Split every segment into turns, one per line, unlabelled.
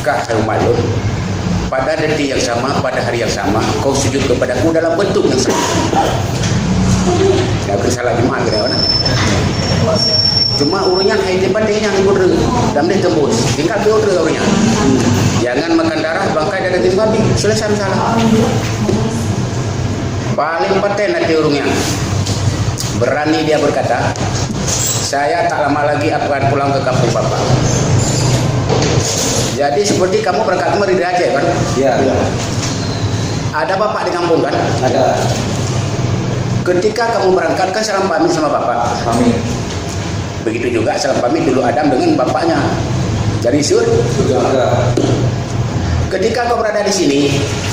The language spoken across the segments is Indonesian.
Apakah umat pada detik yang sama, pada hari yang sama, kau sujud kepadaku dalam bentuk yang sama? Ya, salah jemaah kira mana? Cuma urunyan hai tempat dia yang ikut dan dia tembus. Tinggal dia order urunyan. Jangan makan darah bangkai dan daging babi. Selesai masalah. Paling paten nanti urungnya. Berani dia berkata, saya tak lama lagi akan pulang ke kampung bapak. Jadi seperti kamu berangkat kemari dari Aceh kan?
Iya.
Ada bapak di kampung kan?
Ada.
Ketika kamu berangkat kan salam pamit sama bapak.
Pamit.
Begitu juga salam pamit dulu Adam dengan bapaknya. Jadi
Juga.
ketika kau berada di sini,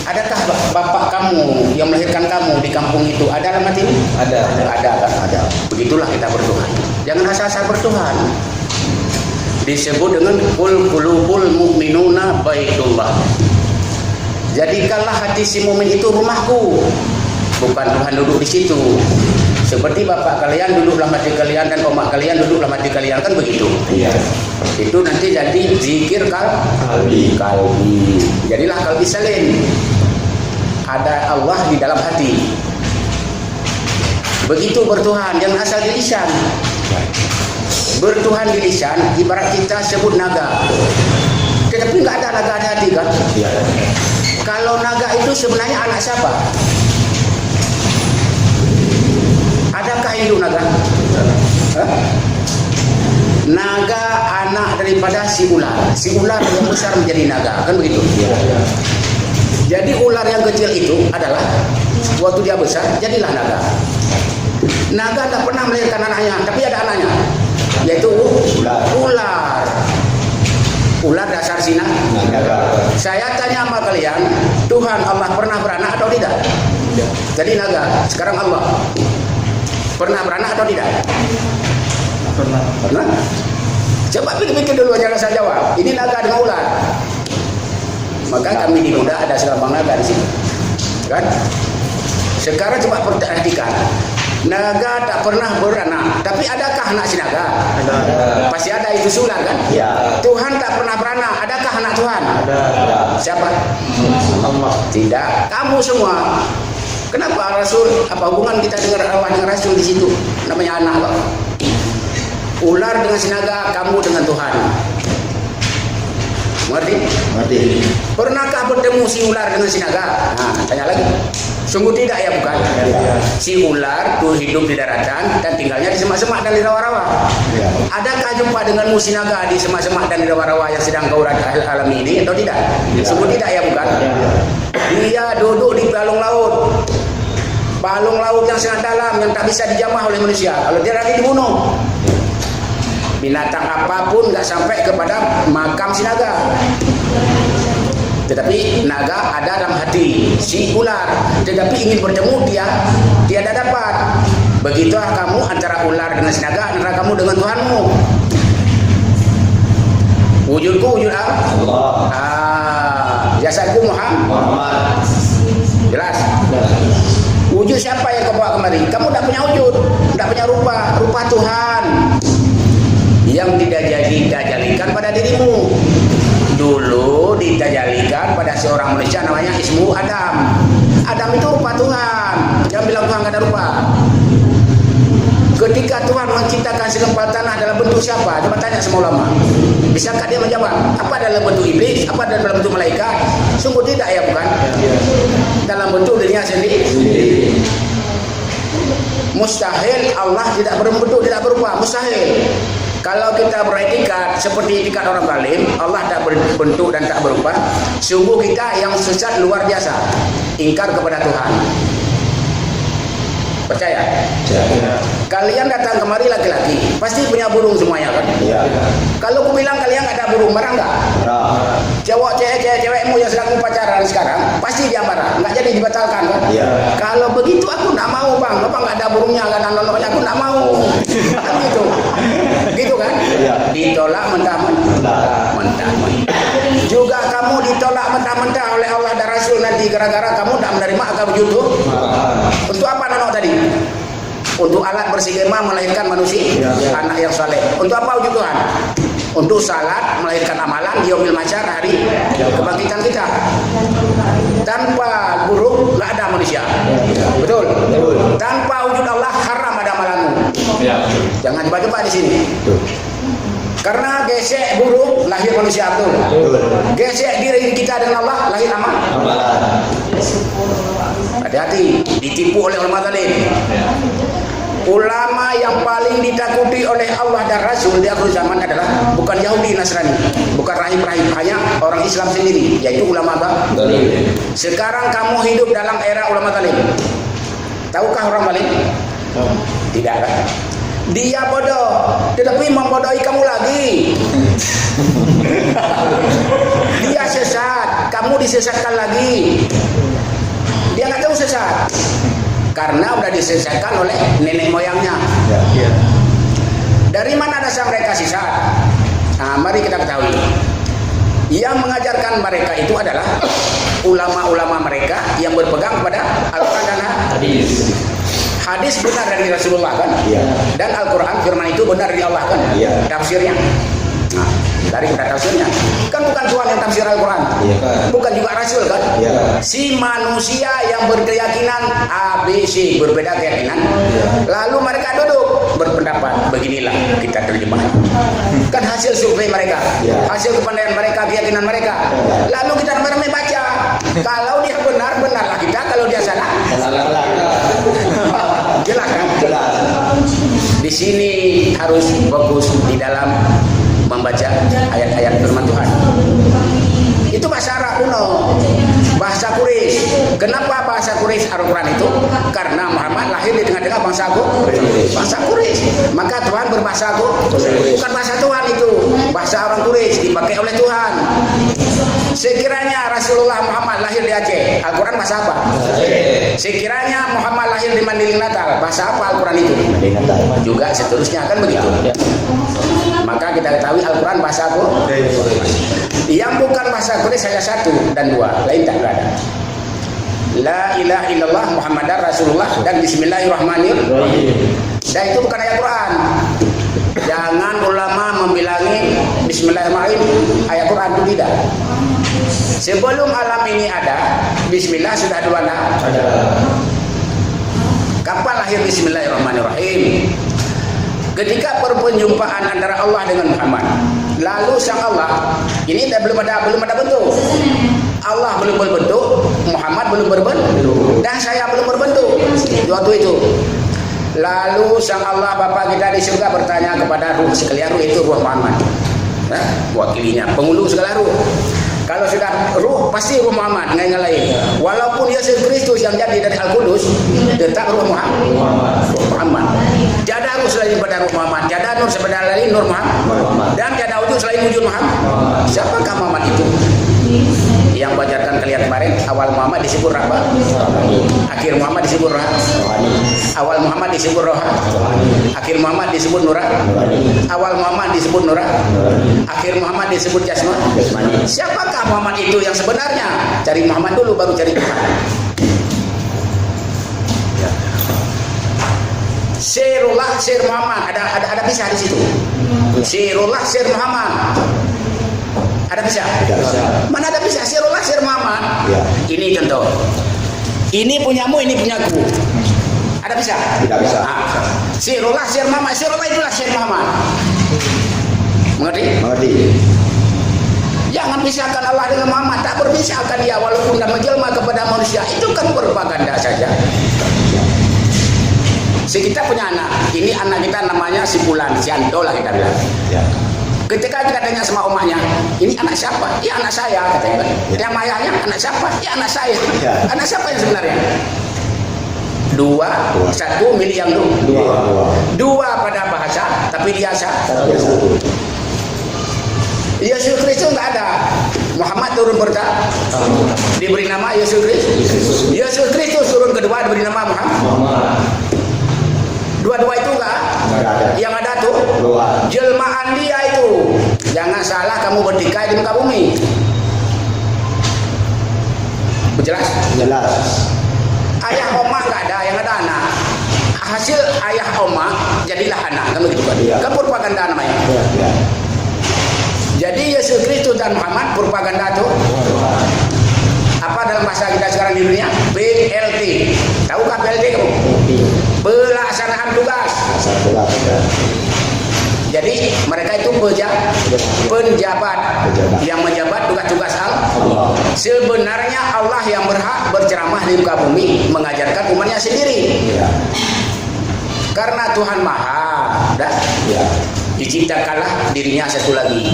adakah bapak kamu yang melahirkan kamu di kampung itu ada alamat ini?
Ada.
Ada kan? Ada. Begitulah kita bertuhan. Jangan asal-asal bertuhan. Disebut dengan qulubul mu'minuna baitullah. Jadikanlah hati si mukmin itu rumahku. Bukan Tuhan duduk di situ. Seperti bapak kalian duduk dalam hati kalian dan omak kalian duduk dalam hati kalian, kan begitu.
Iya.
Itu nanti jadi zikir kalbi. Jadilah kalbi salim. Ada Allah di dalam hati. Begitu bertuhan, jangan asal di lisan. Bertuhan di lisan ibarat kita sebut naga. Tetapi nggak ada naga di hati kan?
Iya.
Kalau naga itu sebenarnya anak siapa? Adakah induk naga? Hah? Naga anak daripada si ular. Si ular yang besar menjadi naga, kan begitu?
Iya.
Jadi ular yang kecil itu adalah waktu dia besar jadilah naga. Naga tak pernah melahirkan anaknya, tapi ada anaknya, yaitu ular. Ular dasar sina. Saya tanya sama kalian, Tuhan Allah pernah beranak atau tidak? Jadi naga. Sekarang Allah pernah beranak atau tidak?
Pernah.
Pernah. Coba pikir-pikir dulu aja saya jawab. Ini naga dengan ular. Maka kami di Buddha ada selambang naga di sini. Kan? Sekarang coba perhatikan. Naga tak pernah beranak, tapi adakah anak si naga?
Ada.
Pasti ada, itu sular kan?
Ya.
Tuhan tak pernah beranak, adakah anak Tuhan?
Ada.
Siapa?
Allah.
Tidak. Kamu semua. Kenapa Rasul? Apa hubungan kita dengan Allah dengan Rasul di situ? Namanya anak kok. Ular dengan si naga, kamu dengan Tuhan. Mengerti? Pernahkah bertemu si ular dengan si naga? Nah, tanya lagi. Sungguh tidak ya, bukan? Si ular itu hidup di daratan dan tinggalnya di semak-semak dan di rawa-rawa. Adakah jumpa denganmu si naga di semak-semak dan di rawa-rawa yang sedang kau alami ini atau tidak? Sungguh tidak ya, bukan? Dia duduk di palung laut. Palung laut yang sangat dalam yang tak bisa dijamah oleh manusia. Kalau dia lagi dibunuh. Binatang apapun nggak sampai kepada makam si naga. Tetapi naga ada dalam hati si ular. Tetapi ingin bertemu dia tiada dapat. Begitulah kamu antara ular dengan si naga, antara kamu dengan Tuhanmu. Wujudku wujud Allah. Jasadku Muhammad. Jelas? Wujud siapa yang kau bawa kemari? Kamu tidak punya wujud, tidak punya rupa. Rupa Tuhan yang tidak dijadikan pada dirimu. Dulu ditajalikan pada seorang manusia namanya ismu Adam. Adam itu rupa Tuhan. Jangan bilang Tuhan gak ada rupa. Ketika Tuhan menciptakan segempal tanah dalam bentuk siapa? Coba tanya semua ulama. Bisakah dia menjawab? Apa dalam bentuk iblis? Apa dalam bentuk malaikat? Sungguh tidak ya, bukan? Dalam bentuk dirinya sendiri. Mustahil Allah tidak berbentuk, tidak berupa. Mustahil. Kalau kita beretikat seperti etikat orang zalim, Allah tak berbentuk dan tak berupa, sungguh kita yang sesat luar biasa, ingkar kepada Tuhan. Percaya? Kalian datang kemari laki-laki, pasti punya burung semuanya kan?
Iya.
Kalau aku bilang kalian gak ada burung, marah nggak? Cewekmu yang sedang pacaran sekarang, pasti dia marah, nggak jadi dibatalkan kan?
Iya.
Kalau begitu aku nggak mau bang, apa nggak ada burungnya, nggak ada nonoknya, aku nggak mau. Kan gitu. Gitu kan?
Iya.
Ditolak mentah-mentah. Juga kamu ditolak mentah-mentah oleh Allah dan Rasul nanti gara-gara kamu tidak menerima akal wujud itu. Untuk apa nonok tadi? Untuk alat bersigema melahirkan manusia, anak yang saleh. Untuk apa wujud Tuhan? untuk salat melahirkan amalan di yaumil mahsyar, hari kebangkitan kita. Tanpa buruk nggak ada manusia. Betul. Tanpa wujud Allah haram ada amalanmu. Jangan coba-coba di sini. Karena gesek buruk lahir manusia betul. Gesek diri kita dengan Allah lahir amal. Hati-hati, ditipu oleh ulama zalim. Ulama yang paling ditakuti oleh Allah dan Rasul di akhir zaman adalah bukan Yahudi Nasrani, bukan rahib-rahib, hanya orang Islam sendiri, yaitu ulama apa? Sekarang kamu hidup dalam era ulama zalim. Tahukah orang zalim? Tidak kan? Dia bodoh, tetapi membodohi kamu lagi. Dia sesat, kamu disesatkan lagi. Dia nggak tahu sesat, karena udah disesatkan oleh nenek moyangnya. Dari mana dasar mereka sesat? Nah, mari kita ketahui. Yang mengajarkan mereka itu adalah ulama-ulama mereka yang berpegang kepada Al-Quran dan hadis. Hadis benar dari Rasulullah kan? Dan Al-Quran firman itu benar dari Allah kan? Tafsirnya. Nah, dari tafsirnya kan bukan Tuhan yang tafsir Al-Quran, bukan juga Rasul kan? Si manusia yang berkeyakinan ABC, berbeda keyakinan, lalu mereka duduk berpendapat, beginilah kita terjemah. Kan hasil survei mereka, hasil kepandaian mereka, keyakinan mereka, lalu kita ramai-ramai baca. Kalau dia benar, benarlah kita. Kalau dia salah, jelas kan? Di sini harus fokus di dalam membaca ayat-ayat firman Tuhan. Itu bahasa Arab kuno, bahasa Quraisy. Kenapa bahasa Quraisy Al-Quran itu? Karena Muhammad lahir di tengah-tengah bangsa Quraisy. Maka Tuhan berbahasa bukan bahasa Tuhan itu, bahasa orang Quraisy dipakai oleh Tuhan. Sekiranya Rasulullah Muhammad lahir di Aceh, Al-Quran bahasa apa? Sekiranya Muhammad lahir di Mandailing Natal, bahasa apa Al-Quran itu? Juga seterusnya kan begitu. Maka kita ketahui Al-Quran bahasa apa? Yang bukan bahasa Quraisy hanya satu dan dua, lain tak ada. La ilaha illallah Muhammadar Rasulullah dan Bismillahirrahmanirrahim. Dan itu bukan ayat Quran. Jangan ulama membilangi Bismillahirrahmanirrahim ayat Quran, itu tidak. Sebelum alam ini ada, Bismillah sudah dulu ada. Kapan lahir Bismillahirrahmanirrahim? Ketika perjumpaan antara Allah dengan Muhammad. Lalu sang Allah ini belum ada bentuk. Allah belum berbentuk, Muhammad belum berbentuk, dan saya belum berbentuk waktu itu. Lalu sang Allah Bapa kita di surga bertanya kepada ruh sekalian, ruh itu ruh Muhammad, wakilinya, penghulu segala ruh. Kalau sudah ruh pasti ruh Muhammad, nggak lain. Walaupun Yesus Kristus yang jadi dari Al-Qudus, tetap ruh Muhammad. Tiada ruh selain pada ruh Muhammad, tiada nur selain nur Muhammad, dan tiada wujud selain wujud Muhammad. Siapakah Muhammad itu? Yang bacakan kalian kemarin, awal Muhammad disebut apa? Akhir Muhammad disebut Roh. Awal Muhammad disebut Roh. Akhir Muhammad disebut Nurah. Awal Muhammad disebut Nurah. Akhir Muhammad disebut Jasmani. Siapakah Muhammad itu yang sebenarnya? Cari Muhammad dulu baru cari Tuhan. Sirullah, Sir Muhammad, ada pisah di situ. Sirullah, Sir Muhammad. Ada pisah? Mana ada pisah? Sirullah, Sir Muhammad. Ini contoh. Ini punyamu, ini punyaku. Ada pisah? Tidak bisa. Sirullah, Sir Muhammad. Sirullah itulah Sir Muhammad. Mengerti? Mengerti. Jangan pisahkan Allah dengan Muhammad. Tak berpisahkan dia walaupun dah menjelma kepada manusia. Itu kan propaganda saja. Kita punya anak. Ini anak kita namanya si Fulan, si Anto lah kita bilang. Ketika kita tanya sama omahnya, ini anak siapa? Ya anak saya katanya. Yang ayahnya anak siapa? Ya anak saya. Anak siapa yang sebenarnya? Dua, satu milik yang dua pada bahasa, tapi dia satu. Yesus Kristus nggak ada. Muhammad turun pertama, diberi nama Yesus Kristus. Yesus Kristus turun kedua, diberi nama Muhammad. Dua-dua itu enggak ada. Yang ada tuh jelmaan dia itu. Jangan salah kamu bertikai di muka bumi. Jelas? Jelas. Ayah oma enggak ada, yang ada anak. Hasil ayah oma jadilah anak, kan begitu kan? Kan propaganda namanya. Jadi Yesus Kristus dan Muhammad propaganda itu apa dalam bahasa kita sekarang di dunia? PLT. Tahukah PLT kamu? Pelaksanaan tugas. Jadi mereka itu penjabat yang menjabat tugas-tugas Allah. Sebenarnya Allah yang berhak berceramah di muka bumi mengajarkan umatnya sendiri. Karena Tuhan Maha, dah. Diciptakanlah dirinya satu lagi.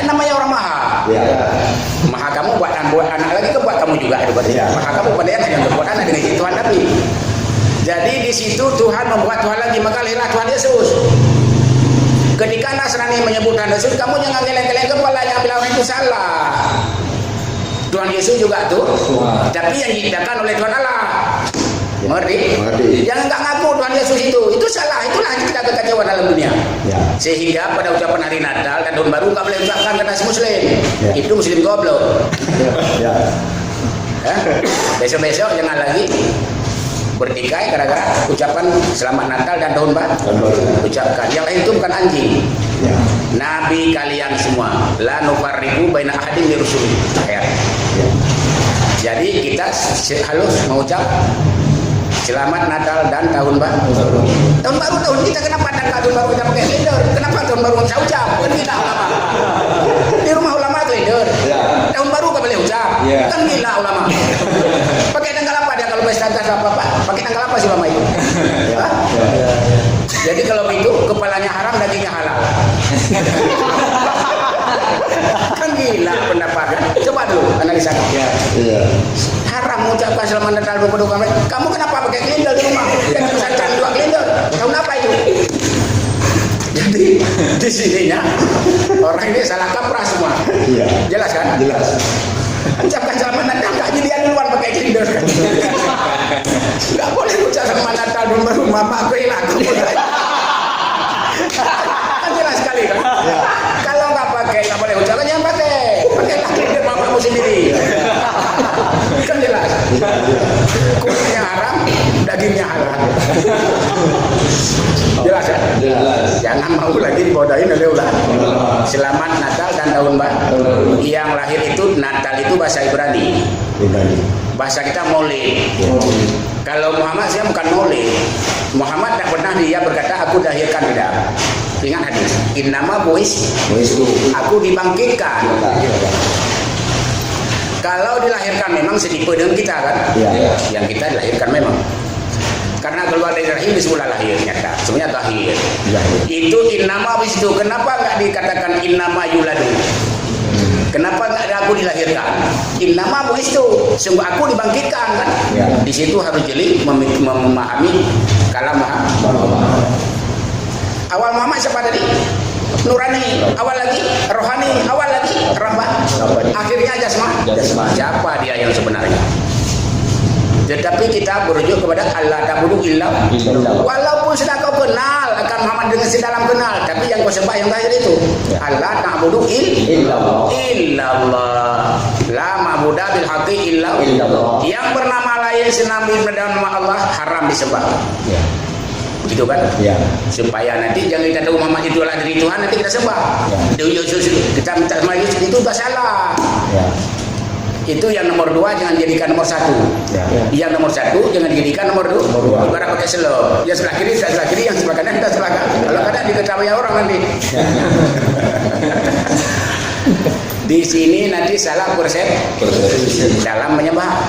Namanya orang Maha. Maha kamu buat anak lagi ke buat kamu juga. Maha kamu pada yang berbuat anak dengan Tuhan Nabi. Jadi di situ Tuhan membuat Tuhan lagi, maka lahirlah Tuhan Yesus. Ketika Nasrani menyebut Tuhan Yesus, kamu jangan geleng-geleng kepalanya bilang itu salah. Tuhan Yesus juga tuh, tapi yang diciptakan oleh Tuhan Allah. Mengerti? Jangan nggak ngaku Tuhan Yesus itu salah. Itulah kita kekacauan dalam dunia. Sehingga pada ucapan hari Natal dan Tahun Baru nggak boleh ucapkan kata Muslim. Itu Muslim goblok. Besok-besok jangan lagi bertikai gara-gara ucapan selamat Natal dan Tahun Baru. Ucapkan. Yang lain itu bukan anjing. Nabi kalian semua la nufarriqu baina ahadin min rusuli. Jadi kita harus mengucap selamat Natal dan Tahun Baru. Tahun Baru tahun kita kenapa Tahun Baru kita pakai kalender? Kenapa Tahun Baru nggak ucap? Kan kita ulama. Di rumah ulama kalender. Tahun Baru nggak boleh ucap. Kan gila ulama. Pakai tanggal apa dia kalau pesta apa? Pakai tanggal apa sih ulama itu? Jadi kalau itu kepalanya haram, dagingnya halal. Kan gila pendapatnya. Coba dulu analisa. Haram mengucapkan selamat Natal 22 Maret. Kamu kenapa pakai kalender di rumah? Jangan misalkan 2 kalender. Tahun apa itu? Jadi di sininya orang ini salah kaprah semua. Jelas kan? Jelas. Ucapkan selamat Natal, enggak jadian duluan pakai kalender. Enggak boleh ucap selamat Natal baru mama aku hilang. Kan jelas sekali kan? Kalau enggak pakai, enggak boleh ucap, jangan pakai. Pakailah kalender mamamu sendiri. Kan jelas. Kulitnya haram, dagingnya halal. Jelas kan? Jelas. Jangan mau lagi dibodohin oleh ulah. Selamat Natal dan Tahun Baru. Yang lahir itu Natal itu bahasa Ibrani. Bahasa kita Maulid. Kalau Muhammad saya bukan Maulid. Muhammad tak pernah dia berkata aku dilahirkan, tidak. Ingat hadis. Innama bu'istu. Aku dibangkitkan. Kalau dilahirkan memang setipe dengan kita kan? Yang kita dilahirkan memang. Karena keluar dari rahim semula lahir nyata. Sebenarnya lahir. Itu innama bu'istu. Kenapa enggak dikatakan innama yuladu? Kenapa enggak ada aku dilahirkan? Innama bu'istu. Sungguh aku dibangkitkan kan? Di situ harus jeli memahami kalam Muhammad. Awal Muhammad siapa tadi? Nurani, awal lagi rohani, awal lagi rambah, akhirnya jasmani. Siapa dia yang sebenarnya? Tetapi kita berujuk kepada Allah ta'budu illa. Walaupun sudah kau kenal akan Muhammad dengan sedalam kenal, tapi yang kau sembah yang lahir itu Allah ta'budu illallah. La ma'budu bil haqqi illallah. Yang bernama lain selain nama Allah haram disembah. Begitu kan? Supaya nanti jangan kita tahu Muhammad itu adalah dari Tuhan, nanti kita sembah. Kita minta sama Yesus itu sudah salah. Itu yang nomor 2 jangan jadikan nomor 1. Yang nomor 1 jangan dijadikan nomor 2. Ibarat pakai selop. Yang sebelah kiri, yang sebelah kanan, kita sebelah kanan. Kalau kadang diketahui orang nanti. Di sini nanti salah persepsi dalam menyembah.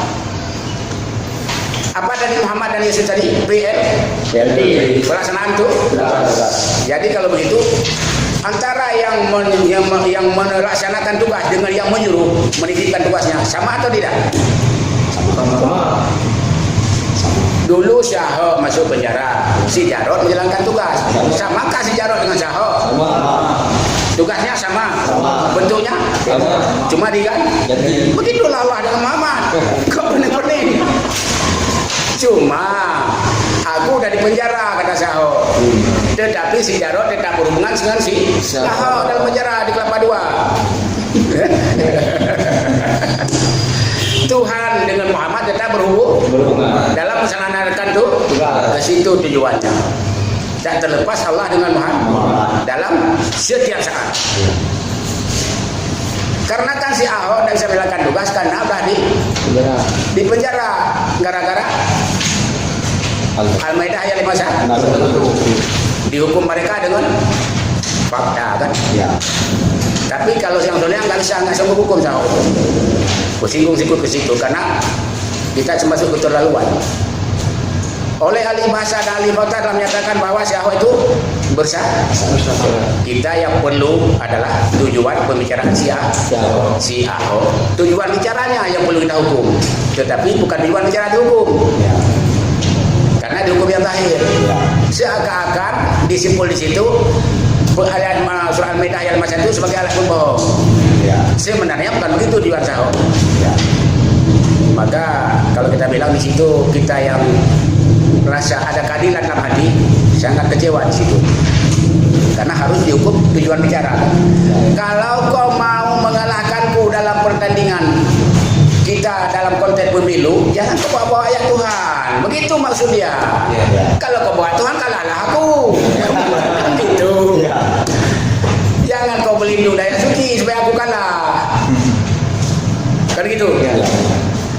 Apa tadi Muhammad dan Yesus tadi? PLT. Pelaksanaan itu. Jadi kalau begitu antara yang melaksanakan tugas dengan yang menyuruh menitipkan tugasnya sama atau tidak? Sama. Dulu Syahok masuk penjara, si Jarod menjalankan tugas. Samakah si Jarod dengan Syahok? Sama. Tugasnya sama. Bentuknya sama. Cuma diganti. Begitulah Allah dengan Muhammad. Kok benar-benar? Cuma aku udah di penjara kata Syahok. Tetapi si Jarod tetap berhubungan dengan si Syahok dalam penjara di Kelapa II. Tuhan dengan Muhammad tetap berhubungan dalam melaksanakan tugas. Ke situ tujuannya. Tak terlepas Allah dengan Muhammad dalam setiap saat. Karena kan si Ahok tidak bisa melakukan tugas karena sudah di penjara gara-gara Al-Maidah ayat 51. Dihukum mereka dengan fakta kan.
Ya.
Tapi kalau yang dunia nggak sanggup hukum sama hukum. Singgung-singgung ke situ karena kita termasuk keterlaluan. Oleh ahli bahasa dan ahli fakta telah menyatakan bahwa si Ahok itu bersalah. Kita yang perlu adalah tujuan pembicaraan si Ahok. Tujuan bicaranya yang perlu kita hukum, tetapi bukan tujuan bicara dihukum. Karena dihukum yang terakhir. Seakan-akan disimpul di situ ayat surah Al-Maidah ayat 51 sebagai alat pembohong. Sebenarnya bukan begitu tujuan Ahok. Maka kalau kita bilang di situ kita yang rasa ada keadilan dalam hati, sangat kecewa di situ. Karena harus dihukum tujuan bicara. Kalau kau mau mengalahkanku dalam pertandingan kita dalam konteks pemilu, jangan kau bawa ayat Tuhan. Begitu maksud dia. Kalau kau bawa Tuhan, kalahlah aku. Gitu. Jangan kau berlindung dari ayat suci supaya aku kalah. Kan gitu.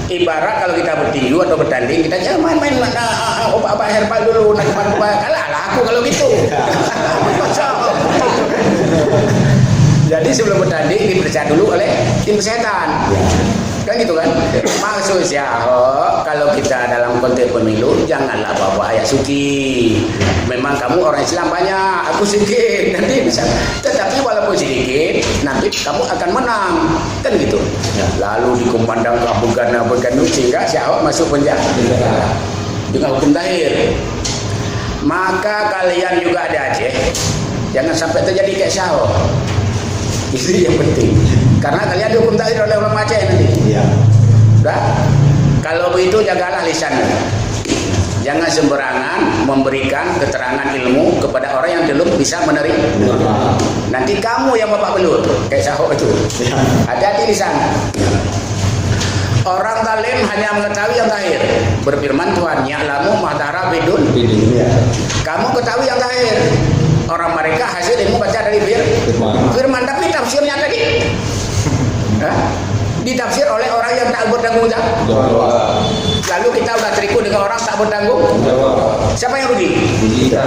Ibarat kalau kita bertinju atau bertanding, kita jangan main-main obat-obat herbal dulu, nak kalahlah aku kalau gitu. Jadi sebelum bertanding diperiksa dulu oleh tim kesehatan. Kan gitu kan? Maksudnya kalau kita dalam konteks pemilu janganlah bawa ayat suci. Memang kamu orang Islam banyak, aku sedikit, nanti bisa. Tetapi walaupun sedikit, nanti kamu akan menang. Kan gitu. Lalu dikumandang abegan sehingga si Ahok masuk penjara dengan hukum tahir. Maka kalian juga ada Aceh, jangan sampai terjadi kayak si Ahok. Itu yang penting. Karena kalian dihukum tahir oleh ulama Aceh nanti. Dah? Kalau begitu jagalah lisanmu. Jangan sembarangan memberikan keterangan ilmu kepada orang yang belum bisa menerima. Nanti kamu yang bapak belut kayak Ahok itu. Hati-hati lisan. Orang zalim hanya mengetahui yang zahir. Berfirman Tuhan, ya'lamu ma dhara bidun. Kamu ketahui yang zahir. Orang mereka hasil ilmu baca dari firman, tapi tafsirnya tadi ditafsir oleh orang yang tak bertanggung jawab. Lalu kita udah teriku dengan orang tak bertanggung jawab. Siapa yang rugi? Kita.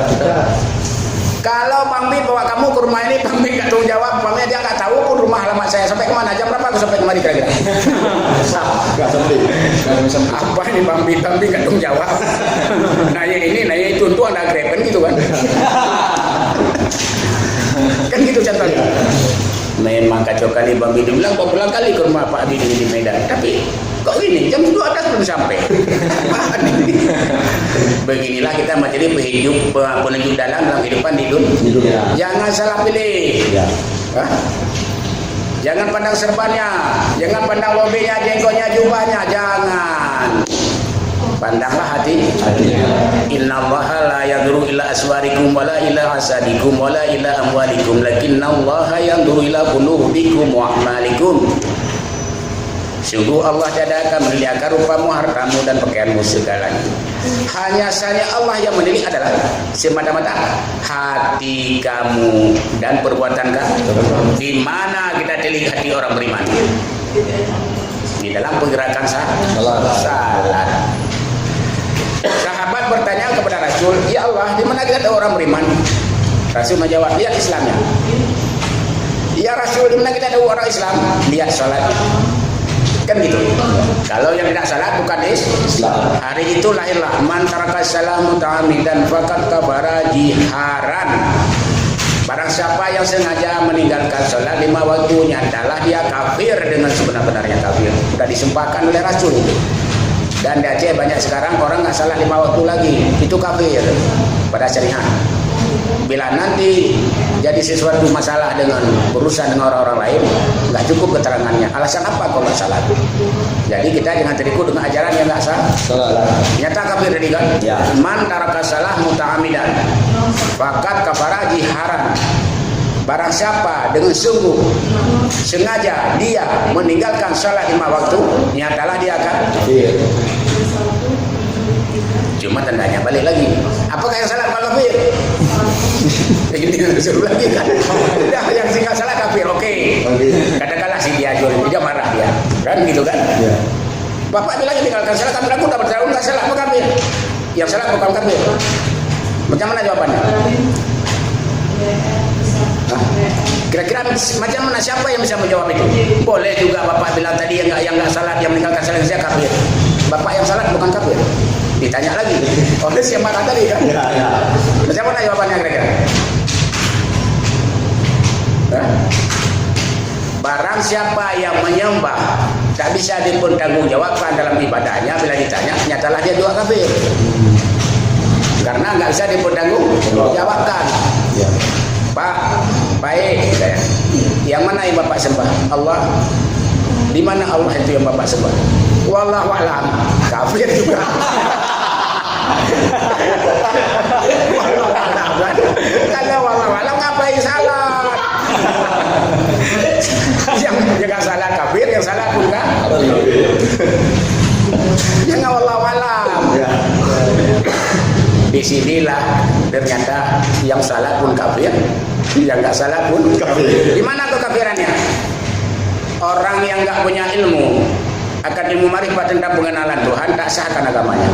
Kalau Bang Bin bawa kamu ke rumah ini, Bang Bin gak tanggung jawab, Bang Bin dia gak tahu pun rumah alamat saya sampai kemana, jam berapa aku sampai kemari kira-kira.
Gak sampai.
Apa ini Bang Bin gak tanggung jawab. Nanya ini, nanya itu, untuk anda grepen gitu kan. Kan gitu contohnya. Memang kacau kali Bang Bin bilang kau pulang kali ke rumah Pak Bin di Medan, tapi kok ini jam 2 atas belum sampai. Beginilah kita menjadi penunjuk dalam kehidupan di dunia. Jangan salah pilih. Jangan pandang serbannya, jangan pandang lobenya, jenggotnya, jubahnya, jangan. Pandanglah hatinya. Innallaha la yanzuru ila aswarikum wala ila asadikum wala ila amwalikum lakinnallaha yanzuru ila qulubikum wa a'malikum. Sungguh Allah tidak akan melihat rupamu, hartamu dan pakaianmu segalanya. Hanya saja Allah yang menilai adalah semata-mata hati kamu dan perbuatan kamu. Di mana kita telik hati orang beriman? Di dalam pergerakan salat. Sahabat bertanya kepada Rasul, ya Allah, di mana kita tahu orang beriman? Rasul menjawab, lihat Islamnya. Ya Rasul, di mana kita tahu orang Islam? Lihat salat. Kan gitu. Kalau yang tidak salat bukan Islam. Hari itu lahirlah man taraka salam muta'ammidan faqad kafara jiharan. Barang siapa yang sengaja meninggalkan salat 5 waktunya adalah dia kafir dengan sebenar-benarnya kafir. Sudah disempahkan oleh Rasul. Dan di Aceh banyak sekarang orang nggak salah 5 waktu lagi, itu kafir pada syariat. Bila nanti jadi sesuatu masalah dengan berurusan dengan orang-orang lain, nggak cukup keterangannya. Alasan apa kau nggak salah? Jadi kita jangan teriku dengan ajaran yang nggak salah. Nyata kafir tadi kan? Ya. Man taraka salah muta'amidan, faqad kafara jiharan. Barang siapa dengan sungguh sengaja dia meninggalkan salat 5 waktu, nyatalah dia akan Cuma tandanya balik lagi. Apakah yang salah bukan kafir? Ini suruh lagi kan. Udah yang singkat salah kafir, oke. Katakanlah si dia jual, dia marah dia. Kan gitu kan?
Ya.
Bapak bilang tinggalkan salah, kafir aku udah bertahun enggak salah, apa kafir? Yang salah bukan kafir. Macam mana jawabannya? Hah? Kira-kira macam mana, siapa yang bisa menjawab itu? Boleh juga bapak bilang tadi yang enggak salah, yang meninggalkan salah saya kafir. Bapak yang salah bukan kafir. Ditanya lagi oleh siapa tadi kan?
Ya, ya.
Macam mana jawabannya kira-kira? Hah? Barang siapa yang menyembah tak bisa dipertanggungjawabkan dalam ibadahnya, bila ditanya nyatalah dia juga kafir. Karena nggak bisa dipertanggungjawabkan.
Ya.
Pak, baik saya. Yang mana yang Bapak sembah? Allah. Di mana Allah itu yang Bapak sembah? Wallahu a'lam. Kafir juga. Wallahu a'lam. Kalau wallahu a'lam ngapain salah? Yang salah kafir, yang salah pun kan? Jangan wallahu a'lam.
Ya.
Di sinilah ternyata yang salah pun kafir, yang nggak salah pun kafir. Di mana kekafirannya? Orang yang nggak punya ilmu akan ilmu marifat tentang pengenalan Tuhan tak sahkan agamanya.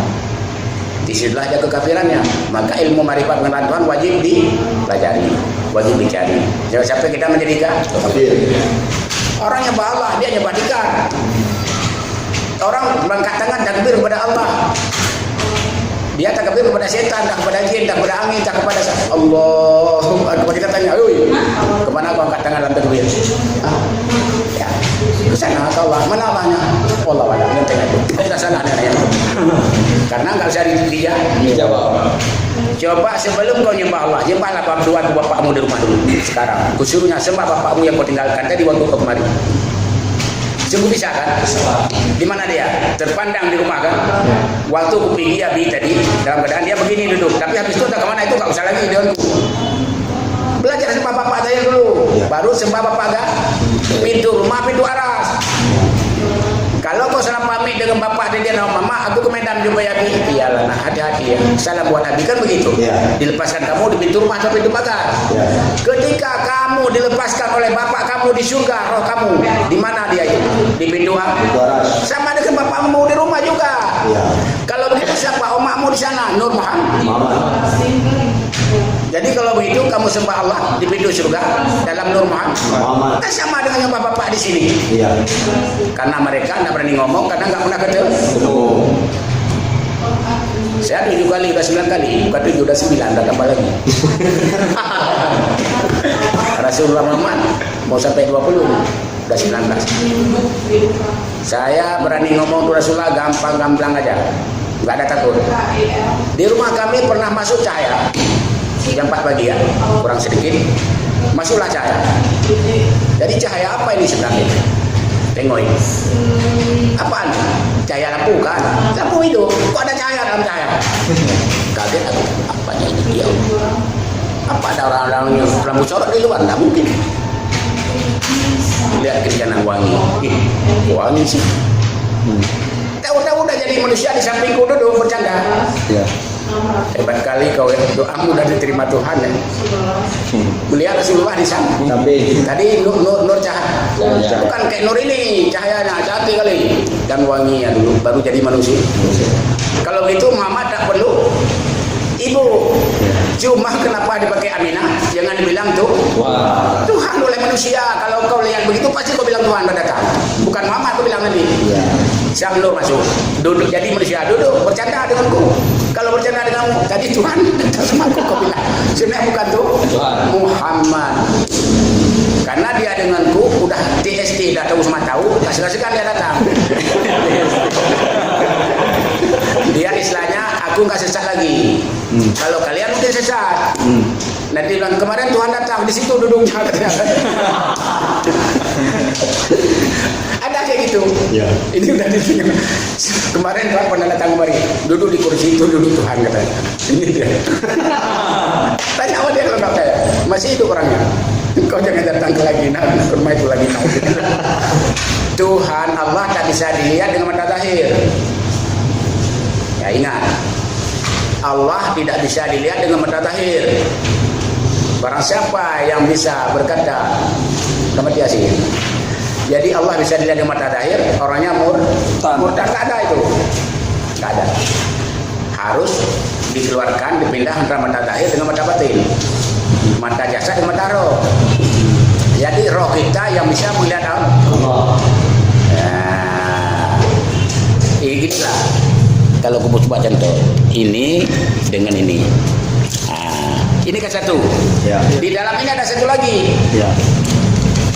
Di sinilah dia kekafirannya. Maka ilmu marifat pengenalan Tuhan wajib dipelajari, wajib dicari. Jangan sampai kita menjadi
Kafir.
orang yang nyembah Allah, dia nyembah tikar. Orang mengangkat tangan takbir kepada Allah. Dia takbir kepada setan, tak kepada jin, tak kepada angin, tak kepada Allahu Akbar. Kita tanya, "Oi, kemana kau angkat tangan dalam takbir?" Ya, ke sana ke Allah. Mana Allahnya? Allah wala. Yang tanya itu. Kita salah nanya. Karena enggak bisa dijawab. Coba sebelum kau nyembah Allah, nyembahlah bapakmu di rumah dulu. Sekarang, kusuruhnya sembah bapakmu yang kau tinggalkan tadi waktu kau kemari. Sungguh bisa kan? Di mana dia? Terpandang di rumah kan? Waktu aku pergi Abi tadi dalam keadaan dia begini duduk. Tapi habis itu tak kemana itu tak usah lagi dia. Belajar sembah bapak saya dulu. Baru sembah bapak kan? Pintu rumah, pintu aras. Kalau kau salah pamit dengan bapak dan dia nama mama, aku ke Medan jumpa Abi. Iyalah, nah hati-hati ya. Salam buat Abi kan begitu. Dilepaskan kamu di pintu rumah atau pintu pagar. Ketika kamu dilepaskan oleh bapak kamu di surga, roh kamu di mana dia itu? Di pintu aras. Sama dengan bapakmu di rumah juga. Kalau begitu siapa omakmu di sana? Nur Muhammad. Jadi kalau begitu kamu sembah Allah di pintu surga dalam Nur Muhammad. Kan sama dengan yang bapak-bapak di sini. Karena mereka tidak berani ngomong karena nggak pernah ketemu. Saya 7 kali, udah 9 kali, bukan 7, udah 9, udah tambah lagi. Rasulullah Muhammad mau sampai 20, udah 19. Saya berani ngomong ke Rasulullah gampang-gampang aja, nggak ada takut. Di rumah kami pernah masuk cahaya jam 4 pagi ya, kurang sedikit, masuklah cahaya. Jadi cahaya apa ini sebenarnya? Tengok ini. Apaan? Cahaya lampu kan? Lampu itu. Kok ada cahaya dalam cahaya? Kaget aku. Apanya ini dia? Apa ada orang-orang yang lampu sorot di luar? Tidak mungkin. Lihat kerjaan wangi. Wangi sih. Tahu-tahu udah jadi manusia di sampingku duduk bercanda. Hebat kali kau ya, doamu udah diterima Tuhan ya. Melihat Rasulullah di sana. Tapi tadi nur cahaya. Bukan kayak nur ini, cahayanya hati kali dan wanginya dulu baru jadi manusia. Kalau gitu Muhammad tak perlu ibu. Cuma kenapa dipakai Aminah? Jangan dibilang tuh Tuhan oleh manusia. Kalau kau lihat begitu pasti kau bilang Tuhan datang. Bukan Muhammad kau bilang nanti. Sang Nur masuk, duduk jadi manusia, duduk bercanda denganku. Kalau bercanda denganmu, tadi Tuhan datang sama aku kau bilang. Sebenarnya bukan tuh Muhammad. Karena dia denganku udah TST, dah tahu semua tahu, kasih-kasihkan dia datang. Dia istilahnya aku nggak sesat lagi. Kalau kalian mungkin sesat. Nanti bilang kemarin Tuhan datang di situ duduknya. Ada kayak gitu. Ini udah di sini. Kemarin Tuhan pernah datang kemari, duduk di kursi itu duduk Tuhan katanya. Ini dia. Tanya sama dia kalau nggak percaya. Masih hidup orangnya. Kau jangan datang lagi, nah rumah itu lagi nah. Tuhan Allah tak bisa dilihat dengan mata zahir. Ya ingat, Allah tidak bisa dilihat dengan mata zahir. Barang siapa yang bisa berkata seperti Yasin, jadi Allah bisa dilihat dengan mata zahir, orangnya murtad, tak ada itu, tak ada. Harus dikeluarkan, dipindah antara mata zahir dengan mata batin, mata jasad dengan mata roh. Jadi roh kita yang bisa melihat Allah. Nah, ini gitulah. Kalau aku buat contoh, ini dengan ini. Nah, ini kan satu.
Ya.
Di dalam ini ada satu lagi.
Ya.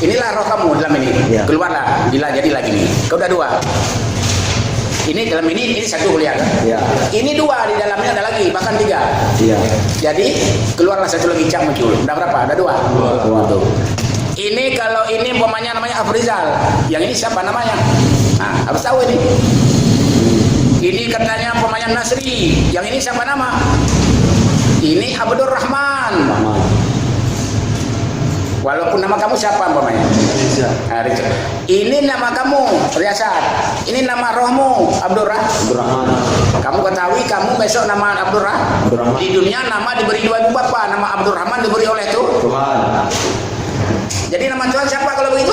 Inilah roh kamu dalam ini.
Ya.
Keluarlah. Bila jadi lagi nih. Kau udah dua. Ini dalam ini satu kuliah kan?
Ya.
Ini dua, di dalamnya ada lagi, bahkan tiga.
Iya.
Jadi keluarlah satu lagi cak muncul. Udah berapa? Ada dua.
Dua tuh.
Ini kalau ini umpamanya namanya Afrizal. Yang ini siapa namanya? Nah, harus tahu ini. Ini katanya umpamanya Nasri. Yang ini siapa nama? Ini Abdur Rahman. Walaupun nama kamu siapa umpamanya? Nah, Richard. Ini nama kamu Riyasat. Ini nama rohmu
Abdurrahman.
Kamu ketahui kamu besok nama Abdurrahman. Di dunia nama diberi dua ibu bapa. Nama Abdurrahman diberi oleh Tuhan. Jadi nama Tuhan siapa kalau begitu?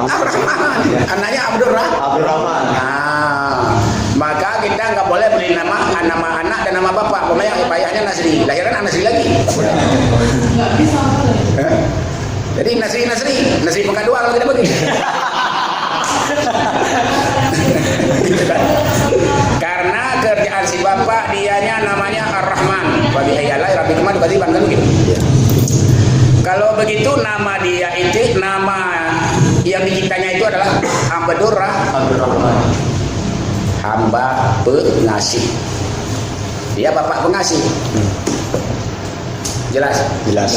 Ar-Rahman. Anaknya Abdurrahman. Nah, maka kita nggak boleh beri nama anak dan nama bapak. Pokoknya ayahnya Nasri, lahiran Nasri lagi. Jadi Nasri pengkat dua kalau tidak begini. Karena kerjaan si bapak dianya namanya Ar-Rahman. Bagi ayalah Rabbi Kemal berarti kan begitu. Kalau begitu nama dia itu, nama yang diciptanya itu adalah Abdurrahman. Hamba pengasih. Dia bapak pengasih. Jelas?
Jelas.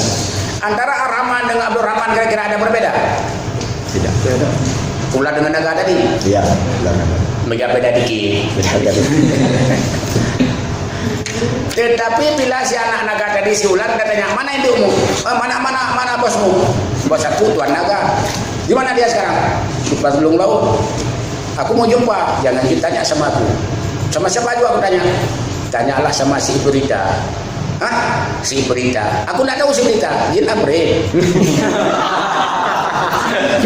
Antara Ar-Rahman dengan Abdurrahman kira-kira ada berbeda?
Tidak. Tidak.
Ular dengan naga tadi?
Iya.
Beda dikit. Tetapi bila si anak naga tadi si ular katanya, mana indukmu? Mana bosmu? Bos aku tuan naga. Di mana dia sekarang? Di pas belum laut. Aku mau jumpa. Jangan ditanya sama aku. Sama siapa juga aku tanya? Tanyalah sama si Berita. Hah? Si Berita. Aku tidak tahu si Berita. Jin Abre.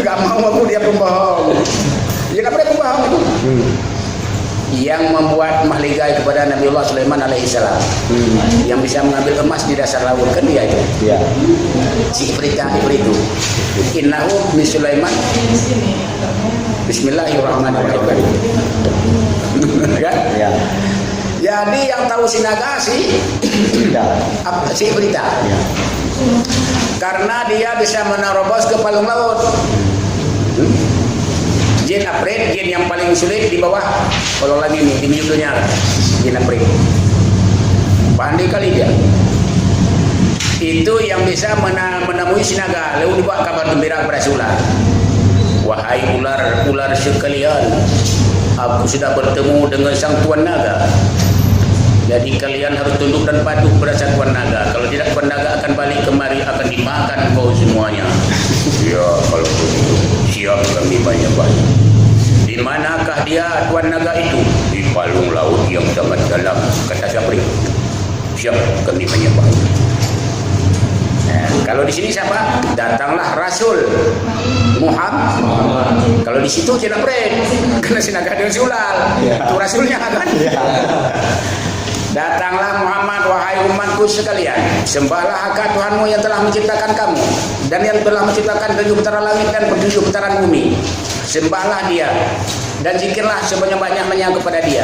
Gak mau aku dia pembohong. Jin Abre pembohong itu. Yang membuat mahligai kepada Nabi Allah Sulaiman alaihissalam, yang bisa mengambil emas di dasar laut kan dia itu.
Iya.
Si Ibrita itu. Innahu min Sulaiman. Bismillahirrahmanirrahim. Kan?
Iya.
Jadi yang tahu si naga si Ibrita.
Iya.
Karena dia bisa menerobos ke palung laut. Jin Afrit, jin yang paling sulit di bawah kalau lagi nih di judulnya Jin Afrit. Pandai kali dia. Itu yang bisa menemui si naga, lalu dibawa kabar gembira kepada si ular. Wahai ular sekalian, aku sudah bertemu dengan sang tuan naga. Jadi kalian harus tunduk dan patuh pada sang tuan naga. Kalau tidak, tuan naga akan balik kemari, akan dimakan kau semuanya. Ya, kalau begitu siap kami banyak-banyak. Di manakah dia tuan naga itu? Di palung laut yang sangat dalam, kata Syafri. Siap kami banyak-banyak. Nah, kalau di sini siapa? Datanglah Rasul Muhammad. Kalau di situ tidak berat, karena si naga dengan si ular. Itu Rasulnya kan? Datanglah Muhammad, wahai umatku sekalian, sembahlah akan Tuhanmu yang telah menciptakan kamu dan yang telah menciptakan 7 putaran langit dan 7 putaran bumi. Sembahlah dia dan zikirlah sebanyak-banyaknya kepada dia.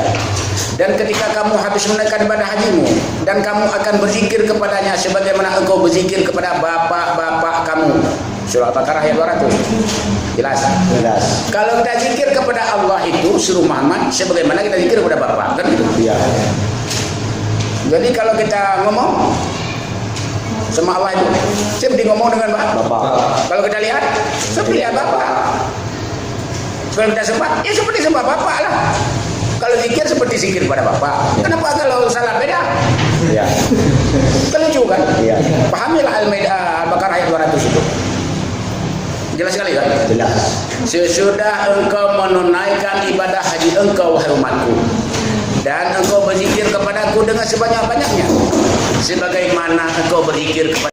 Dan ketika kamu habis menunaikan ibadah hajimu, dan kamu akan berzikir kepadanya sebagaimana engkau berzikir kepada bapak-bapak kamu. Surah Al-Baqarah ayat 200. Jelas?
Jelas.
Kalau kita zikir kepada Allah itu suruh Muhammad sebagaimana kita zikir kepada bapak, kan gitu?
Iya.
Jadi kalau kita ngomong sama Allah itu seperti ngomong dengan bapak. Kalau kita lihat seperti lihat bapak. Kalau kita sembah, ya seperti sembah bapak lah. Kalau zikir seperti zikir pada bapak. Kenapa kalau salah beda?
Iya.
Lucu kan?
Iya.
Pahamilah Al-Baqarah ayat 200 itu. Jelas sekali kan?
Jelas.
Sesudah engkau menunaikan ibadah haji engkau, wahai umatku, dan engkau berzikir kepadaku aku dengan sebanyak-banyaknya. Sebagaimana engkau berzikir kepada